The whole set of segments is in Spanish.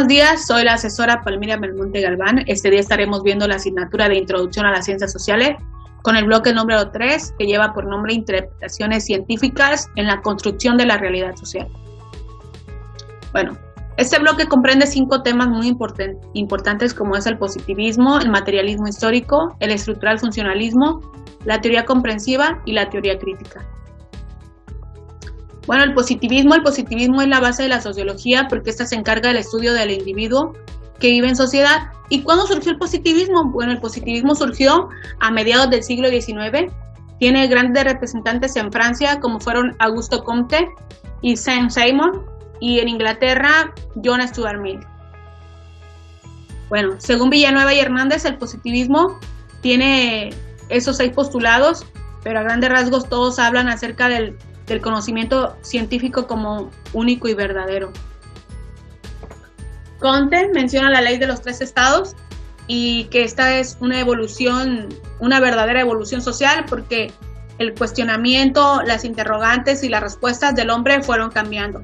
días, soy la asesora Palmira Belmonte Galván. Este día estaremos viendo la asignatura de Introducción a las Ciencias Sociales con el bloque número 3, que lleva por nombre Interpretaciones Científicas en la Construcción de la Realidad Social. Bueno, este bloque comprende 5 temas muy importantes, como es el positivismo, el materialismo histórico, el estructural funcionalismo, la teoría comprensiva y la teoría crítica. Bueno, el positivismo es la base de la sociología porque esta se encarga del estudio del individuo que vive en sociedad. ¿Y cuándo surgió el positivismo? Bueno, el positivismo surgió a mediados del siglo XIX. Tiene grandes representantes en Francia, como fueron Auguste Comte y Saint-Simon, y en Inglaterra, John Stuart Mill. Bueno, según Villanueva y Hernández, el positivismo tiene esos 6 postulados, pero a grandes rasgos todos hablan acerca del conocimiento científico como único y verdadero. Comte menciona la ley de los 3 estados y que esta es una evolución, una verdadera evolución social, porque el cuestionamiento, las interrogantes y las respuestas del hombre fueron cambiando.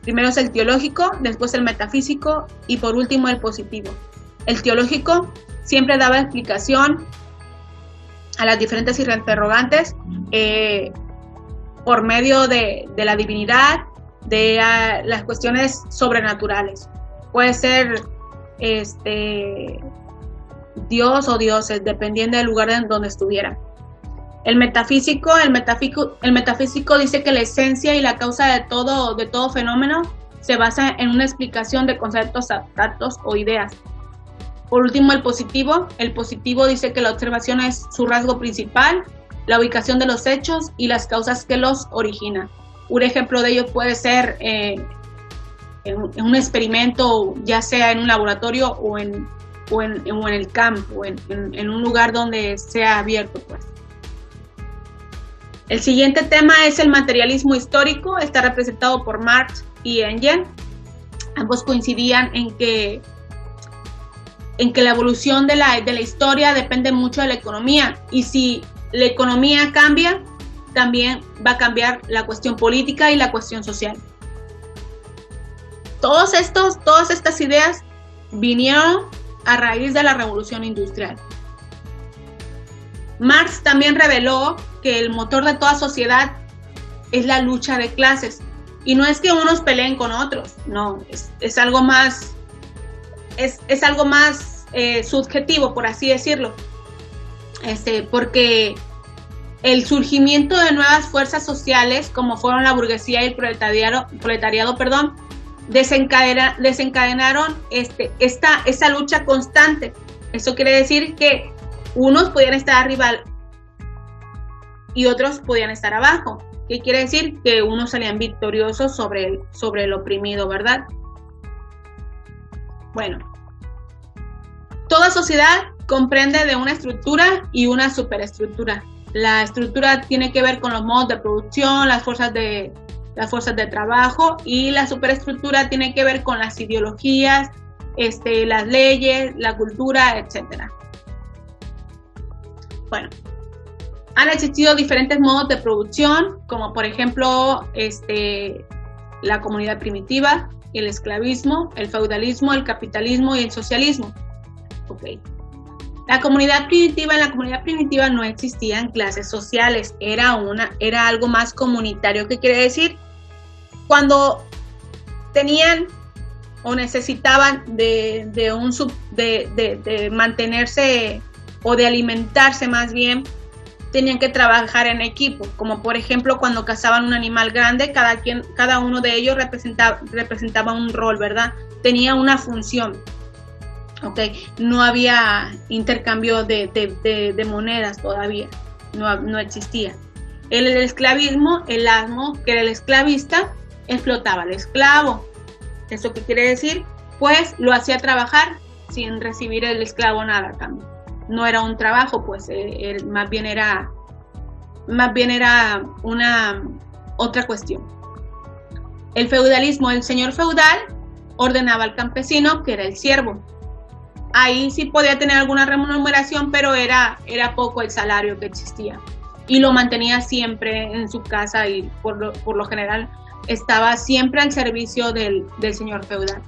Primero es el teológico, después el metafísico y por último el positivo. El teológico siempre daba explicación a las diferentes interrogantes por medio de la divinidad, de las cuestiones sobrenaturales. Puede ser Dios o dioses, dependiendo del lugar en donde estuviera. El metafísico dice que la esencia y la causa de todo fenómeno se basa en una explicación de conceptos abstractos o ideas. Por último, el positivo dice que la observación es su rasgo principal, la ubicación de los hechos y las causas que los originan. Un ejemplo de ello puede ser en un experimento, ya sea en un laboratorio o en el campo, en un lugar donde sea abierto, pues. El siguiente tema es el materialismo histórico. Está representado por Marx y Engels. Ambos coincidían en que la evolución de la historia depende mucho de la economía, y si la economía cambia, también va a cambiar la cuestión política y la cuestión social. Todas estas ideas vinieron a raíz de la Revolución Industrial. Marx también reveló que el motor de toda sociedad es la lucha de clases, y no es que unos peleen con otros, no, es algo más subjetivo, por así decirlo, porque el surgimiento de nuevas fuerzas sociales, como fueron la burguesía y el proletariado, desencadenaron esta lucha constante. Eso quiere decir que unos podían estar arriba y otros podían estar abajo. ¿Qué quiere decir? Que unos salían victoriosos sobre el oprimido, ¿verdad? Bueno, toda sociedad comprende de una estructura y una superestructura. La estructura tiene que ver con los modos de producción, las fuerzas de trabajo, y la superestructura tiene que ver con las ideologías, las leyes, la cultura, etcétera. Bueno, han existido diferentes modos de producción, como por ejemplo la comunidad primitiva, el esclavismo, el feudalismo, el capitalismo y el socialismo. Okay. En la comunidad primitiva no existían clases sociales, era algo más comunitario. ¿Qué quiere decir? Cuando tenían o necesitaban de mantenerse o de alimentarse más bien, tenían que trabajar en equipo, como por ejemplo cuando cazaban un animal grande, cada uno de ellos representaba un rol, ¿verdad? Tenía una función. Okay. No había intercambio de monedas todavía, no existía. El esclavismo, el amo, que era el esclavista, explotaba al esclavo. ¿Eso qué quiere decir? Pues lo hacía trabajar sin recibir el esclavo nada a cambio. No era un trabajo, pues más bien era una otra cuestión. El feudalismo, el señor feudal ordenaba al campesino, que era el siervo. Ahí sí podía tener alguna remuneración, pero era poco el salario que existía. Y lo mantenía siempre en su casa y por lo general estaba siempre al servicio del señor feudal.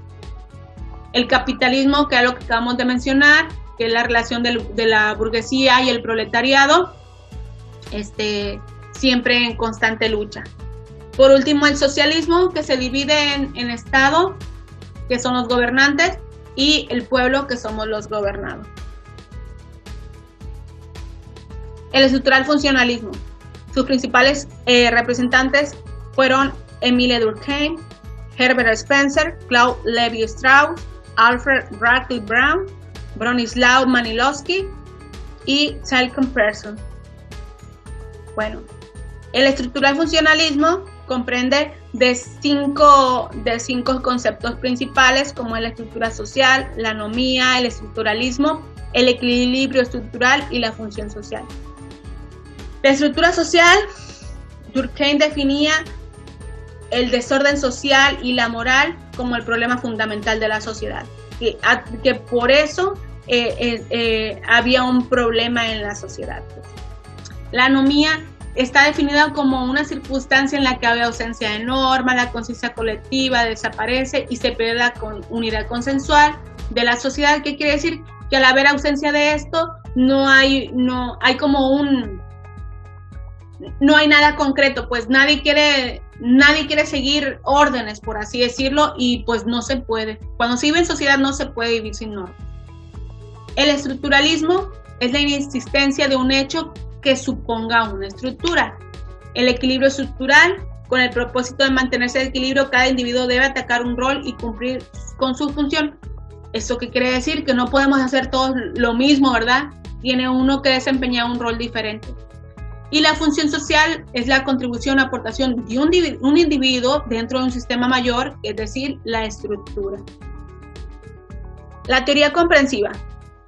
El capitalismo, que es lo que acabamos de mencionar, que es la relación de la burguesía y el proletariado, siempre en constante lucha. Por último, el socialismo, que se divide en Estado, que son los gobernantes, y el pueblo, que somos los gobernados. El estructural funcionalismo. Sus principales representantes fueron Émile Durkheim, Herbert Spencer, Claude Lévi-Strauss, Alfred Radcliffe Brown, Bronislaw Manilowski y Malcolm Pearson. Bueno, el estructural funcionalismo comprende de cinco conceptos principales, como la estructura social, la anomía, el estructuralismo, el equilibrio estructural y la función social. La estructura social, Durkheim definía el desorden social y la moral como el problema fundamental de la sociedad, que por eso había un problema en la sociedad. La anomía está definida como una circunstancia en la que hay ausencia de norma, la conciencia colectiva desaparece y se pierde la unidad consensual de la sociedad. ¿Qué quiere decir? Que al haber ausencia de esto, no hay nada concreto, pues nadie quiere seguir órdenes, por así decirlo, y pues no se puede. Cuando se vive en sociedad no se puede vivir sin normas. El estructuralismo es la inexistencia de un hecho que suponga una estructura. El equilibrio estructural, con el propósito de mantenerse en equilibrio, cada individuo debe atacar un rol y cumplir con su función. ¿Eso qué quiere decir? Que no podemos hacer todos lo mismo, ¿verdad? Tiene uno que desempeñar un rol diferente. Y la función social es la contribución, aportación de un individuo dentro de un sistema mayor, es decir, la estructura. La teoría comprensiva.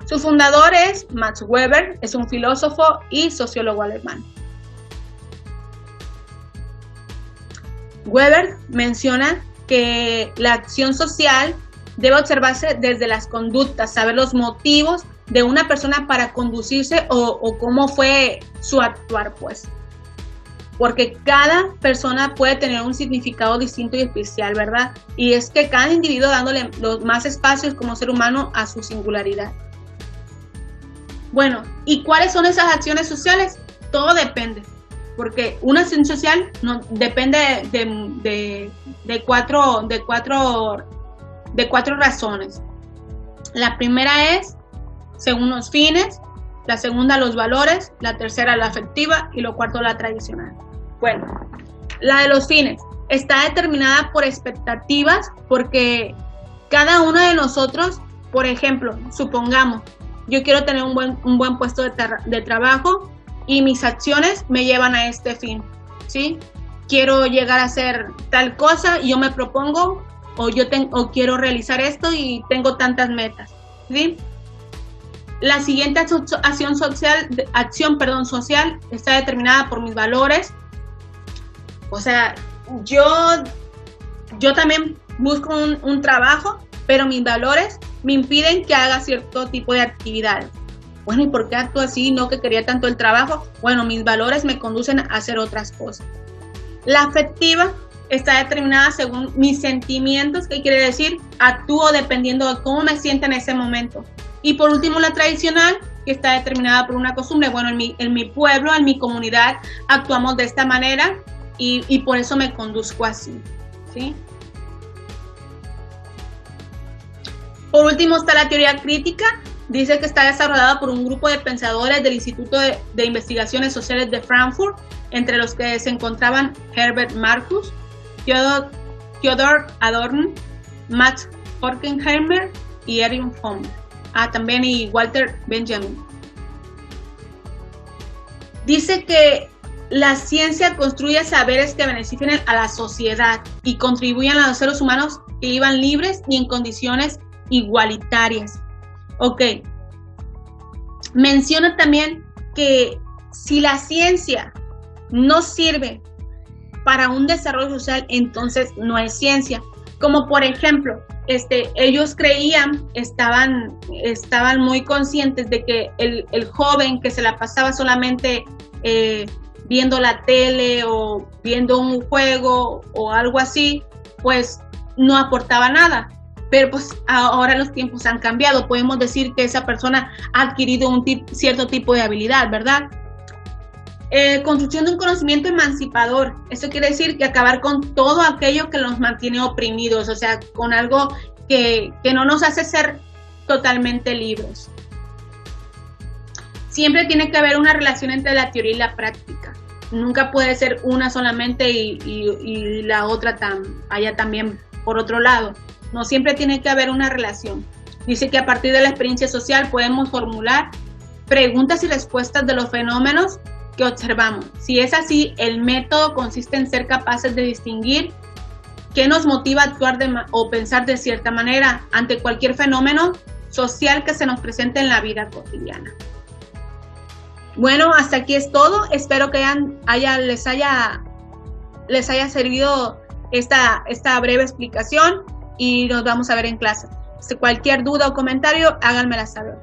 Su fundador es Max Weber, es un filósofo y sociólogo alemán. Weber menciona que la acción social debe observarse desde las conductas, saber los motivos de una persona para conducirse o cómo fue su actuar, pues. Porque cada persona puede tener un significado distinto y especial, ¿verdad? Y es que cada individuo dándole los más espacios como ser humano a su singularidad. Bueno, ¿y cuáles son esas acciones sociales? Todo depende, porque una acción social no, depende de cuatro razones. La primera es según los fines, la segunda los valores, la tercera la afectiva y lo cuarto la tradicional. Bueno, la de los fines está determinada por expectativas, porque cada uno de nosotros, por ejemplo, supongamos, yo quiero tener un buen puesto de trabajo y mis acciones me llevan a este fin, ¿sí? Quiero llegar a hacer tal cosa y yo me propongo o quiero realizar esto y tengo tantas metas, ¿sí? La siguiente acción social está determinada por mis valores. O sea, yo también busco un trabajo, pero mis valores me impiden que haga cierto tipo de actividades. Bueno, ¿y por qué actúo así? No que quería tanto el trabajo. Bueno, mis valores me conducen a hacer otras cosas. La afectiva está determinada según mis sentimientos, ¿qué quiere decir? Actúo dependiendo de cómo me siento en ese momento. Y por último, la tradicional, que está determinada por una costumbre. Bueno, en mi pueblo, en mi comunidad, actuamos de esta manera y por eso me conduzco así, ¿sí? Por último está la teoría crítica. Dice que está desarrollada por un grupo de pensadores del Instituto de Investigaciones Sociales de Frankfurt, entre los que se encontraban Herbert Marcuse, Theodor Adorno, Max Horkheimer y Erwin Fromm. También y Walter Benjamin. Dice que la ciencia construye saberes que beneficien a la sociedad y contribuyen a los seres humanos que vivan libres y en condiciones igualitarias. Ok. Menciona también que si la ciencia no sirve para un desarrollo social, entonces no es ciencia. Como por ejemplo, ellos creían, estaban muy conscientes de que el joven que se la pasaba solamente viendo la tele o viendo un juego o algo así, pues no aportaba nada. pero pues ahora los tiempos han cambiado. Podemos decir que esa persona ha adquirido un cierto tipo de habilidad, ¿verdad? Construcción de un conocimiento emancipador. Eso quiere decir que acabar con todo aquello que nos mantiene oprimidos, o sea, con algo que no nos hace ser totalmente libres. Siempre tiene que haber una relación entre la teoría y la práctica. Nunca puede ser una solamente y la otra haya también por otro lado. No, siempre tiene que haber una relación. Dice que a partir de la experiencia social podemos formular preguntas y respuestas de los fenómenos que observamos. Si es así, el método consiste en ser capaces de distinguir qué nos motiva a actuar o pensar de cierta manera ante cualquier fenómeno social que se nos presente en la vida cotidiana. Bueno, hasta aquí es todo. Espero que les haya servido esta breve explicación y nos vamos a ver en clase. Si cualquier duda o comentario, háganmela saber.